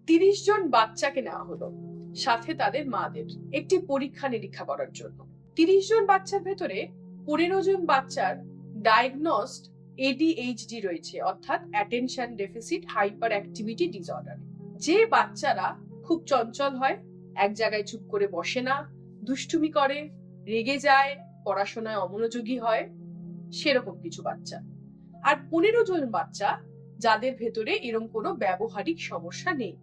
30 জন বাচ্চাকে নেওয়া হলো, সাথে তাদের মাদের, একটি পরীক্ষা নিরীক্ষা করার জন্য। 30 জন বাচ্চার ভেতরে 15 জন বাচ্চার ডায়াগনস্ড ADHD রয়েছে, অর্থাৎ attention deficit hyper activity disorder. যে বাচ্চারা খুব চঞ্চল হয়, এক জায়গায় চুপ করে বসে না, দুষ্টুমি করে, রেগে যায়, পড়াশোনায় অমনোযোগী হয়, সেরকম কিছু বাচ্চা। আর 15 জন বাচ্চা যাদের ভেতরে এরকম কোনো ব্যবহারিক সমস্যা নেই।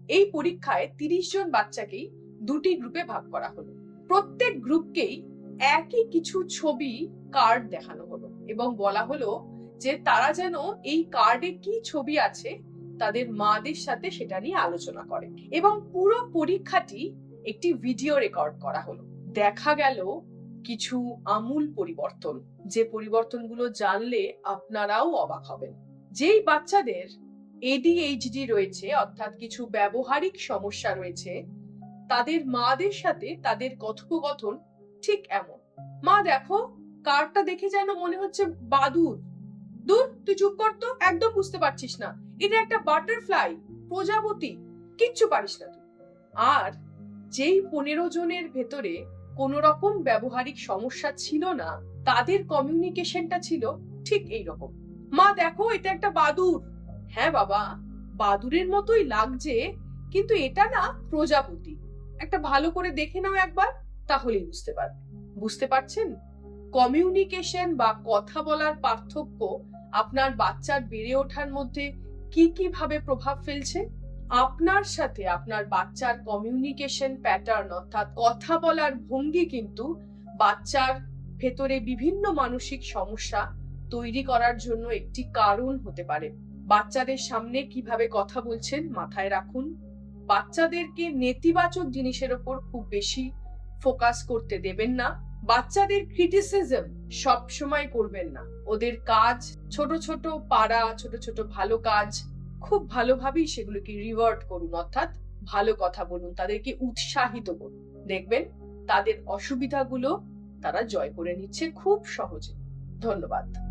এই পরীক্ষায় 30 জন বাচ্চাকেই দুটি গ্রুপে ভাগ করা হলো। প্রত্যেক গ্রুপকেই একই কিছু ছবি কার্ড দেখানো হলো এবং বলা হলো যে তারা যেন এই কার্ডে কি ছবি আছে তাদের মাদের সাথে সেটা নিয়ে আলোচনা করে। এবং পুরো পরীক্ষাটি একটি ভিডিও রেকর্ড করা হলো। দেখা গেল কিছু আমূল পরিবর্তন, যে পরিবর্তনগুলো জানলে আপনারাও অবাক হবেন। যেই বাচ্চাদের ADHD রয়েছে, অর্থাৎ কিছু ব্যবহারিক সমস্যা রয়েছে, তাদের মাদের সাথে তাদের কথোপকথন ঠিক এমন। মা দেখো, কার্ডটা দেখে যেন মনে হচ্ছে বাদুর। দূর, তুই চুপ কর তো, একদম বুঝতে পারছিস না, এটা একটা বাটারফ্লাই, প্রজাপতি, কিচ্ছু পারিস না তুই। আর যেই 15 জনের ভেতরে কোন রকম ব্যবহারিক সমস্যা ছিল না, তাদের কমিউনিকেশনটা ছিল ঠিক এইরকম। মা দেখো, এটা একটা বাদুর। হ্যাঁ বাবা, বাদুরের মতোই লাগছে, কিন্তু এটা না প্রজাপতি। একটা ভালো করে দেখে নাও একবার, তাহলেই বুঝতে পারবে। বুঝতে পারছেন? কমিউনিকেশন বা কথা বলার পার্থক্য আপনার বাচ্চার বেড়ে ওঠার মধ্যে কি কি ভাবে প্রভাব ফেলছে। আপনার সাথে আপনার বাচ্চার কমিউনিকেশন প্যাটার্ন, অর্থাৎ কথা বলার ভঙ্গি কিন্তু বাচ্চার ভেতরে বিভিন্ন মানসিক সমস্যা তৈরি করার জন্য একটি কারণ হতে পারে। বাচ্চাদের সামনে কিভাবে কথা বলছেন মাথায় রাখুন। বাচ্চাদেরকে নেতিবাচক জিনিসের উপর খুব বেশি ফোকাস করতে দেবেন না। বাচ্চাদের ক্রিটিসিজম সব সময় করবেন না। ওদের কাজ, ছোট ছোট পারা, ছোট ছোট ভালো কাজ খুব ভালোভাবেই সেগুলোকে রিওয়ার্ড করুন, অর্থাৎ ভালো কথা বলুন, তাদেরকে উৎসাহিত করুন। দেখবেন তাদের অসুবিধাগুলো তারা জয় করে নিচ্ছে খুব সহজে। ধন্যবাদ।